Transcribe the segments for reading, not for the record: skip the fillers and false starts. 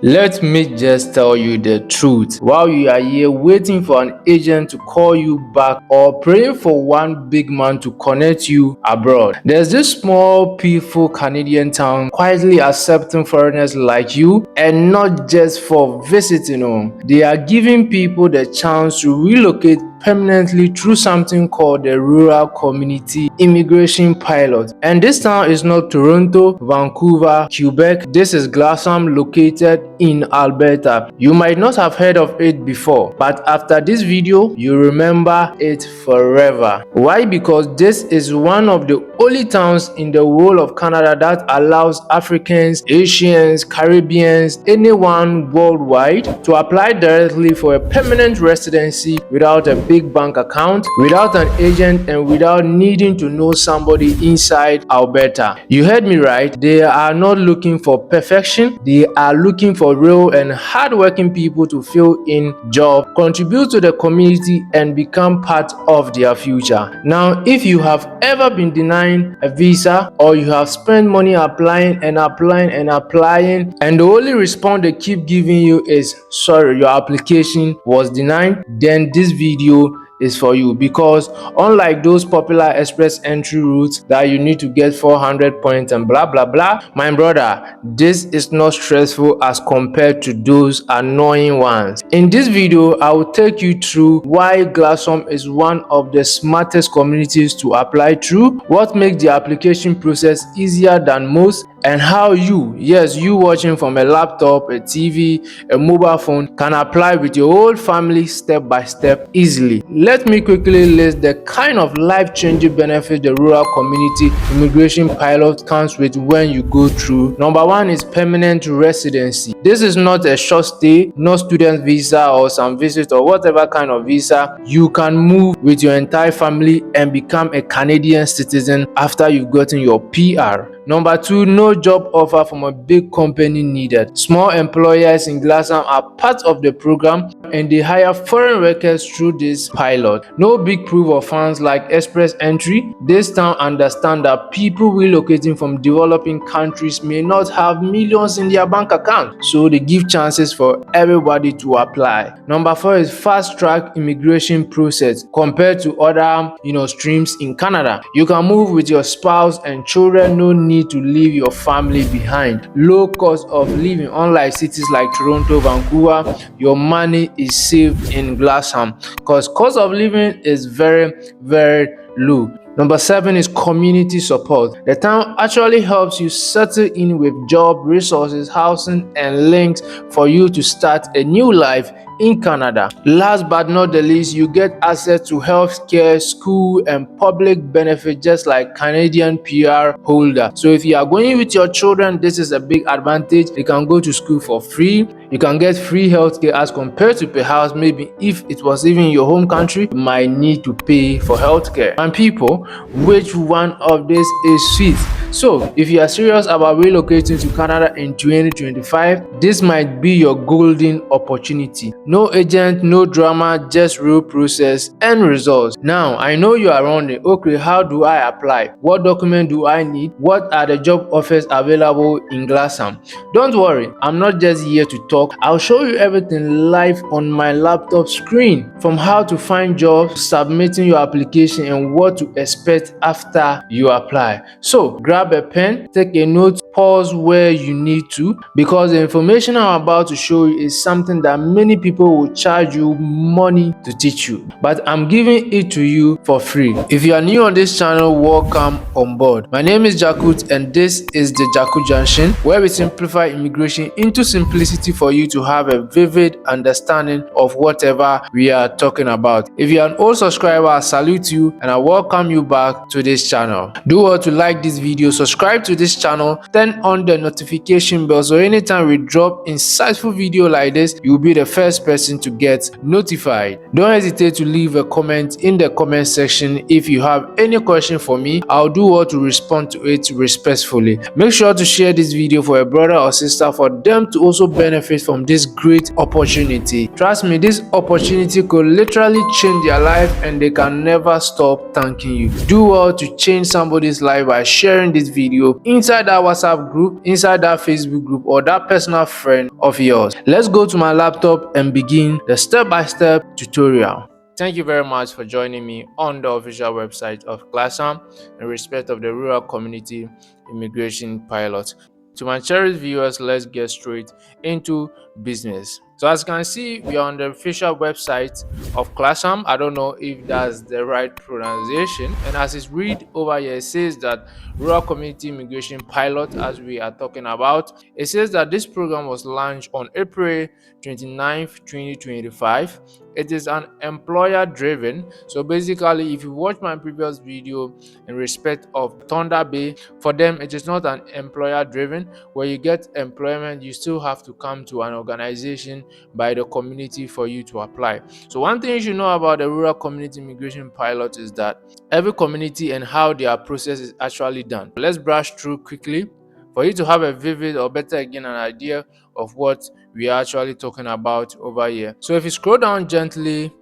Let me just tell you the truth. While you are here waiting for an agent to call you back or praying for one big man to connect you abroad, there's this small, peaceful Canadian town quietly accepting foreigners like you, and not just for visiting home. They are giving people the chance to relocate permanently through something called the Rural Community Immigration Pilot. And this town is not Toronto, Vancouver, Quebec. This is Claresholm, located in Alberta. You might not have heard of it before, but after this video, you remember it forever. Why? Because this is one of the only towns in the whole of Canada that allows Africans, Asians, Caribbeans, anyone worldwide to apply directly for a permanent residency without a big bank account, without an agent, and without needing to know somebody inside Alberta. You heard me right. They are not looking for perfection. They are looking for real and hardworking people to fill in jobs, contribute to the community, and become part of their future. Now, if you have ever been denying a visa, or you have spent money applying, and the only response they keep giving you is sorry, your application was denied, then this video is for you. Because unlike those popular express entry routes that you need to get 400 points and blah blah blah, my brother, this is not stressful as compared to those annoying ones. In this video, I will take you through why Claresholm is one of the smartest communities to apply through, what makes the application process easier than most, and how you watching from a laptop, a TV, a mobile phone, can apply with your whole family step by step easily. Let me quickly list the kind of life-changing benefits the Rural Community Immigration Pilot comes with when you go through. Number one is permanent residency. This is not a short stay, no student visa or some visit or whatever kind of visa. You can move with your entire family and become a Canadian citizen after you've gotten your PR. Number two, no job offer from a big company needed. Small employers in Claresholm are part of the program, and they hire foreign workers through this pilot. No big proof of funds like express entry. This town understands that people relocating from developing countries may not have millions in their bank account, so they give chances for everybody to apply. Number four is fast track immigration process compared to other streams in Canada. You can move with your spouse and children, no need to leave your family behind. Low cost of living. Unlike cities like Toronto, Vancouver, your money is saved in Claresholm because cost of living is very, very low. Number seven is community support. The town actually helps you settle in with job, resources, housing, and links for you to start a new life in Canada. Last but not the least, you get access to healthcare, school, and public benefits just like Canadian PR holder. So if you are going with your children, this is a big advantage. They can go to school for free. You can get free healthcare as compared to perhaps maybe if it was even in your home country, you might need to pay for healthcare. And people, which one of this is sweet? So if you are serious about relocating to Canada in 2025, this might be your golden opportunity. No agent, no drama, just real process and results. Now, I know you are wondering, okay, how do I apply? What document do I need? What are the job offers available in Claresholm? Don't worry, I'm not just here to talk. I'll show you everything live on my laptop screen, from how to find jobs, submitting your application, and what to expect after you apply. So grab a pen, take a note, pause where you need to, because the information I'm about to show you is something that many people will charge you money to teach you, but I'm giving it to you for free. If you are new on this channel, welcome on board. My name is Jakut, and this is the Jakut Junction, where we simplify immigration into simplicity for you to have a vivid understanding of whatever we are talking about. If you are an old subscriber, I salute you and I welcome you back to this channel. Do well to like this video, subscribe to this channel, turn on the notification bell so anytime we drop insightful video like this, you'll be the first person to get notified. Don't hesitate to leave a comment in the comment section. If you have any question for me, I'll do well to respond to it respectfully. Make sure to share this video for a brother or sister for them to also benefit from this great opportunity. Trust me, this opportunity could literally change their life and they can never stop thanking you. Do well to change somebody's life by sharing this video inside that WhatsApp group, inside that Facebook group, or that personal friend of yours. Let's go to my laptop and begin the step-by-step tutorial. Thank you very much for joining me on the official website of Claresholm in respect of the rural community immigration pilot. To my cherished viewers, let's get straight into business. So as you can see, we are on the official website of Claresholm. I don't know if that's the right pronunciation. And as it's read over here, it says that rural community immigration pilot, as we are talking about, it says that this program was launched on April 29th, 2025. It is an employer driven. So basically, if you watch my previous video in respect of Thunder Bay, for them it is not an employer driven. Where you get employment, you still have to come to an organization by the community for you to apply. So one thing you should know about the rural community immigration pilot is that every community and how their process is actually done. Let's brush through quickly for you to have a vivid, or better again, an idea of what we are actually talking about over here. So if you scroll down gently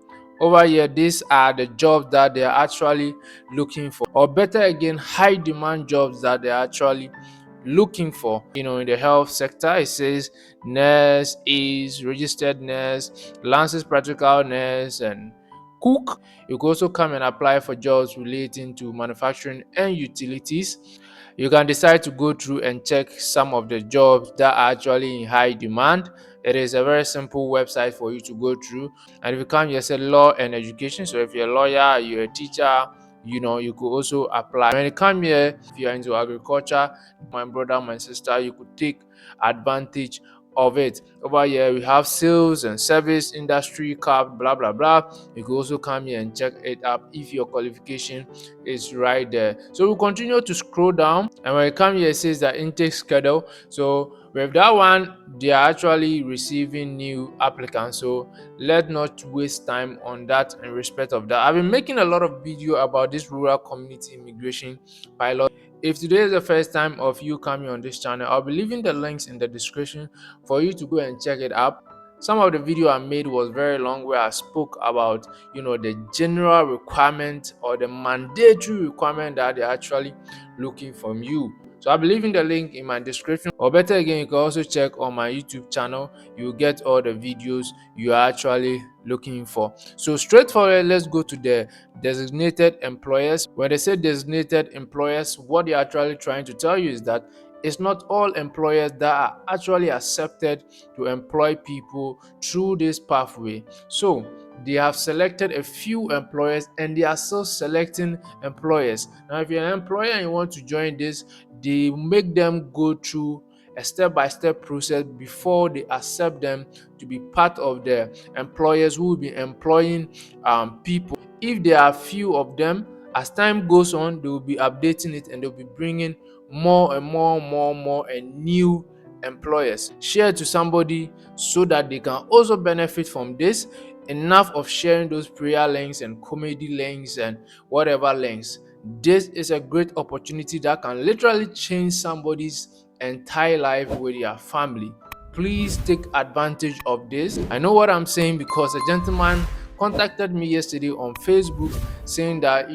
over here, these are the jobs that they are actually looking for, or better again, high demand jobs that they are actually looking for. In the health sector, it says nurse, is registered nurse, licensed practical nurse, and cook. You can also come and apply for jobs relating to manufacturing and utilities. You can decide to go through and check some of the jobs that are actually in high demand. It is a very simple website for you to go through. And if you come here, say law and education. So if you're a lawyer, you're a teacher, you could also apply. When you come here, if you're into agriculture, my brother, my sister, you could take advantage of it. Over here, we have sales and service industry, cap, blah blah blah. You could also come here and check it up if your qualification is right there. So we'll continue to scroll down, and when you come here, it says that intake schedule. So with that one, they are actually receiving new applicants. So let's not waste time on that in respect of that. I've been making a lot of video about this rural community immigration pilot. If today is the first time of you coming on this channel, I'll be leaving the links in the description for you to go and check it out. Some of the video I made was very long, where I spoke about the general requirement or the mandatory requirement that they're actually looking from you. So I'll be leaving the link in my description, or better again, you can also check on my YouTube channel. You'll get all the videos you are actually looking for. So straightforward, let's go to the designated employers. When they say designated employers, what they're actually trying to tell you is that it's not all employers that are actually accepted to employ people through this pathway. So they have selected a few employers, and they are still selecting employers. Now if you're an employer and you want to join this, they make them go through a step-by-step process before they accept them to be part of the employers who will be employing people. If there are few of them, as time goes on, they will be updating it, and they'll be bringing more and more and new employers. Share to somebody so that they can also benefit from this. Enough of sharing those prayer links and comedy links and whatever links. This is a great opportunity that can literally change somebody's entire life with their family. Please take advantage of this. I know what I'm saying because a gentleman contacted me yesterday on Facebook saying that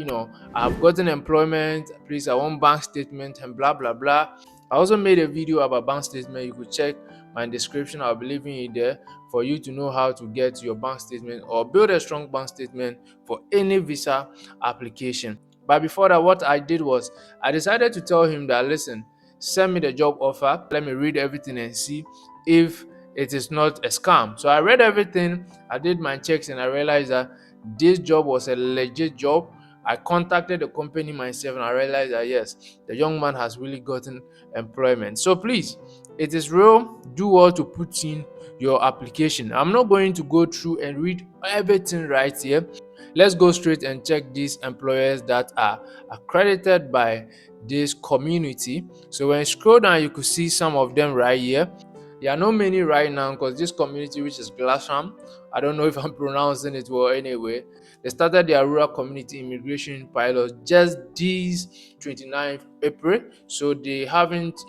I've gotten employment, please I want bank statement and blah blah blah. I also made a video about bank statement. You could check my description. I'll be leaving it there for you to know how to get your bank statement or build a strong bank statement for any visa application. But before that, what I did was I decided to tell him that, listen, send me the job offer, let me read everything and see if it is not a scam. So I read everything, I did my checks, and I realized that this job was a legit job. I contacted the company myself, and I realized that yes, the young man has really gotten employment. So please, it is real. Do well to put in your application. I'm not going to go through and read everything right here. Let's go straight and check these employers that are accredited by this community. So when you scroll down, you could see some of them right here. There are not many right now because this community, which is Claresholm, I don't know if I'm pronouncing it well anyway, they started their rural community immigration pilot just this 29th April. So they haven't,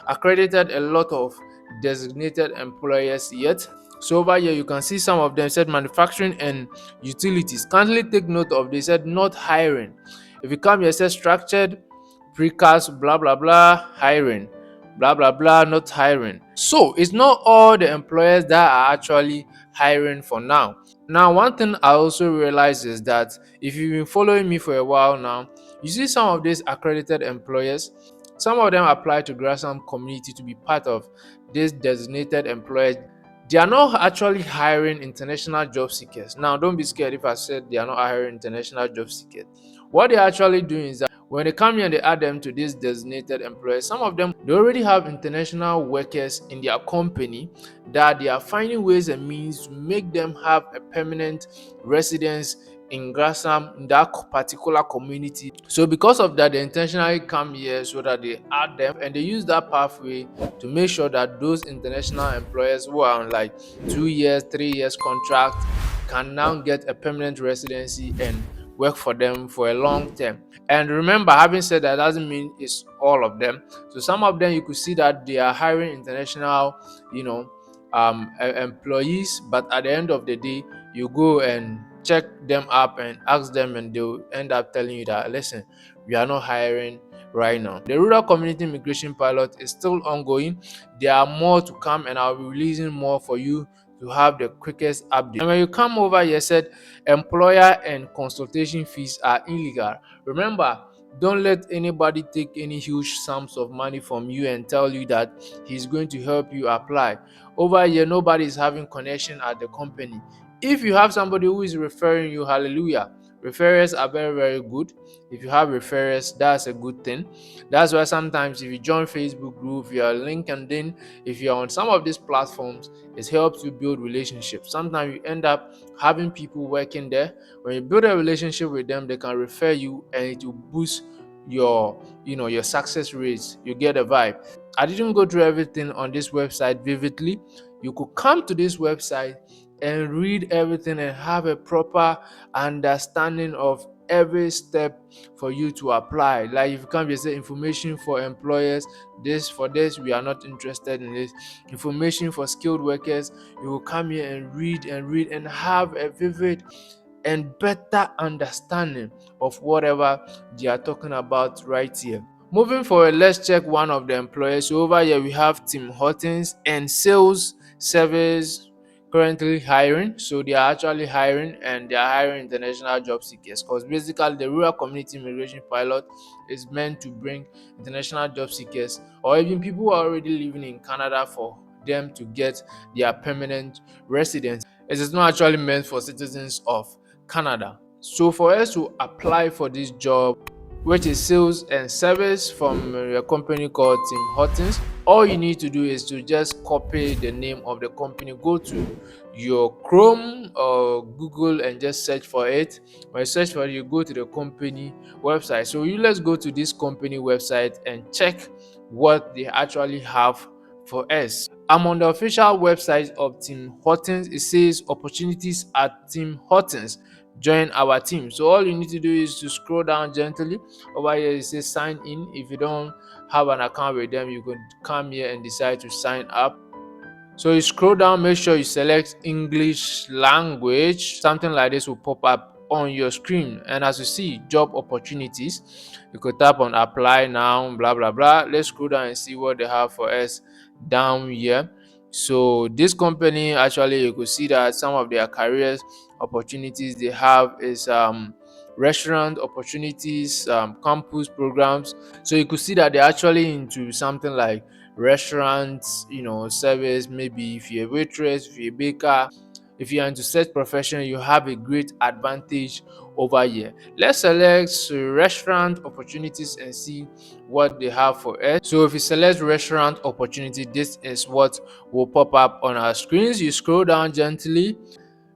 accredited a lot of designated employers yet. So over here, you can see some of them said manufacturing and utilities. Kindly take note of, they said not hiring. If you come here, it says structured precast blah blah blah hiring, blah blah blah not hiring. So it's not all the employers that are actually hiring for now. Now, one thing I also realize is that if you've been following me for a while now, you see some of these accredited employers, some of them apply to Gresham community to be part of this designated employers. They are not actually hiring international job seekers. Now, don't be scared if I said they are not hiring international job seekers. What they're actually doing is that when they come here and they add them to these designated employers, some of them they already have international workers in their company that they are finding ways and means to make them have a permanent residence in Gresham in that particular community. So because of that, they intentionally come here so that they add them and they use that pathway to make sure that those international employers who are on like 2 years, 3 years contract can now get a permanent residency and work for them for a long term. And remember, having said that doesn't mean it's all of them. So some of them you could see that they are hiring international, you know, employees, but at the end of the day, you go and check them up and ask them, and they'll end up telling you that listen, we are not hiring right now. The rural community immigration pilot is still ongoing. There are more to come, and I'll be releasing more for you to have the quickest update. And when you come over here, said employer and consultation fees are illegal. Remember, don't let anybody take any huge sums of money from you and tell you that he's going to help you apply. Over here, nobody is having connection at the company. If you have somebody who is referring you, hallelujah. Referrals are very, very good. If you have referrals, that's a good thing. That's why sometimes if you join Facebook group, if you're on LinkedIn, if you're on some of these platforms, it helps you build relationships. Sometimes you end up having people working there. When you build a relationship with them, they can refer you and it will boost your success rates. You get a vibe. I didn't go through everything on this website vividly. You could come to this website and read everything and have a proper understanding of every step for you to apply. Like if you come here say information for employers, this for this we are not interested in this. Information for skilled workers, you will come here and read and have a vivid and better understanding of whatever they are talking about right here. Moving forward, let's check one of the employers. So over here we have Tim Hortons and sales service currently hiring. So they are actually hiring, and they are hiring international job seekers, because basically the rural community immigration pilot is meant to bring international job seekers or even people who are already living in Canada for them to get their permanent residence. It is not actually meant for citizens of Canada. So for us to apply for this job, which is sales and service from a company called Tim Hortons, all you need to do is to just copy the name of the company. Go to your Chrome or Google and just search for it. When you search for it, you go to the company website. So let's go to this company website and check what they actually have for us. I'm on the official website of Tim Hortons. It says opportunities at Tim Hortons. Join our team. So all you need to do is to scroll down gently. Over here it says sign in. If you don't have an account with them, you can come here and decide to sign up. So you scroll down, make sure you select English language. Something like this will pop up on your screen, and as you see job opportunities, you could tap on apply now, blah blah blah. Let's scroll down and see what they have for us down here. So this company, actually you could see that some of their careers opportunities they have is restaurant opportunities, campus programs. So you could see that they're actually into something like restaurants, service. Maybe if you're a waitress, if you're a baker, if you're into such profession, you have a great advantage over here. Let's select restaurant opportunities and see what they have for us. So if you select restaurant opportunity, this is what will pop up on our screens. You scroll down gently.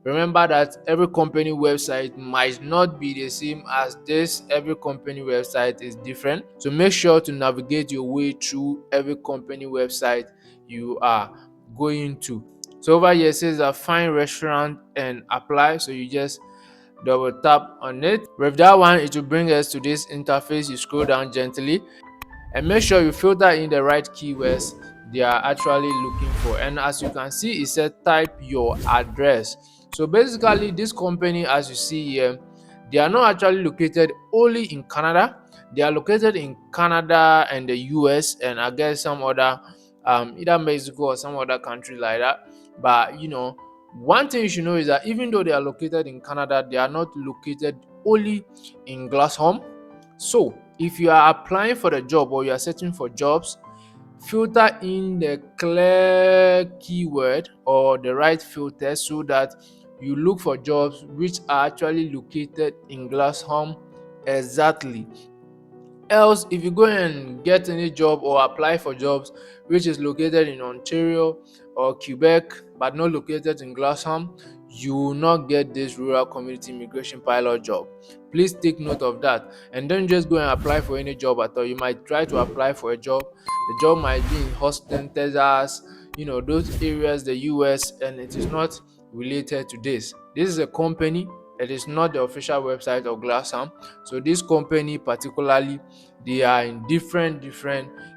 Remember that every company website might not be the same as this. Every company website is different. So make sure to navigate your way through every company website you are going to. So over here it says find restaurant and apply. So you just double tap on it. With that one, it will bring us to this interface. You scroll down gently and make sure you filter in the right keywords they are actually looking for. And as you can see, it said type your address. So basically this company, as you see here, They are not actually located only in Canada. They are located in Canada and the US, and I guess some other either Mexico or some other country like that. But one thing you should know is that even though they are located in Canada, they are not located only in Claresholm. So if you are applying for the job or you are searching for jobs, filter in the clear keyword or the right filter so that you look for jobs which are actually located in Claresholm exactly. Else, if you go and get any job or apply for jobs which is located in Ontario or Quebec but not located in Claresholm, you will not get this rural community immigration pilot job. Please take note of that, and don't just go and apply for any job at all. You might try to apply for a job. The job might be in Houston, Texas, those areas, the US, and it is not related to this. This is a company. It is not the official website of Claresholm. So this company particularly, they are in different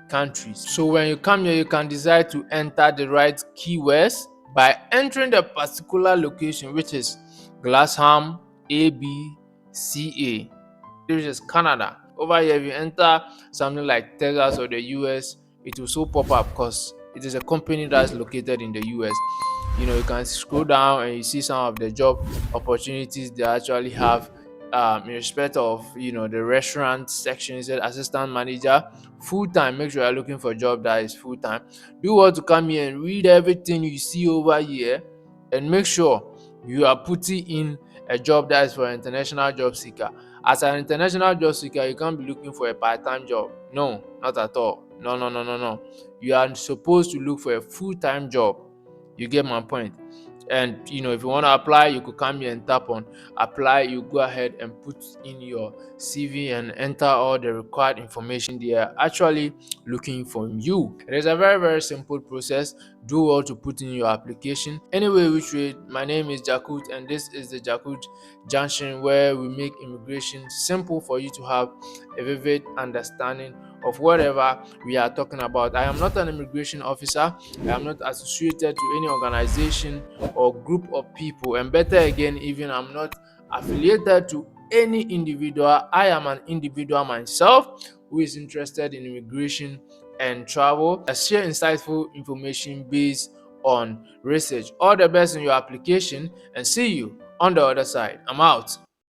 countries. So when you come here, you can decide to enter the right keywords by entering the particular location, which is Claresholm ABCA, which is Canada. Over here, if you enter something like Texas or the US, it will so pop up because it is a company that's located in the US. You can scroll down and you see some of the job opportunities they actually have in respect of the restaurant section. Is assistant manager, full time. Make sure you're looking for a job that is full time. Do you want to come here and read everything you see over here and make sure you are putting in a job that is for an international job seeker. As an international job seeker, you can't be looking for a part-time job. No, not at all. No, no, no, no, no. You are supposed to look for a full-time job. You get my point? And if you want to apply, you could come here and tap on apply. You go ahead and put in your CV and enter all the required information they are actually looking from you. It is a very, very simple process. Do well to put in your application. Anyway, which way, my name is Jakut, and this is the Jakut Junction, where we make immigration simple for you to have a vivid understanding of whatever we are talking about. I am not an immigration officer. I am not associated to any organization or group of people, and better again, even I'm not affiliated to any individual. I am an individual myself who is interested in immigration and travel. I share insightful information based on research. All the best in your application, and see you on the other side. I'm out.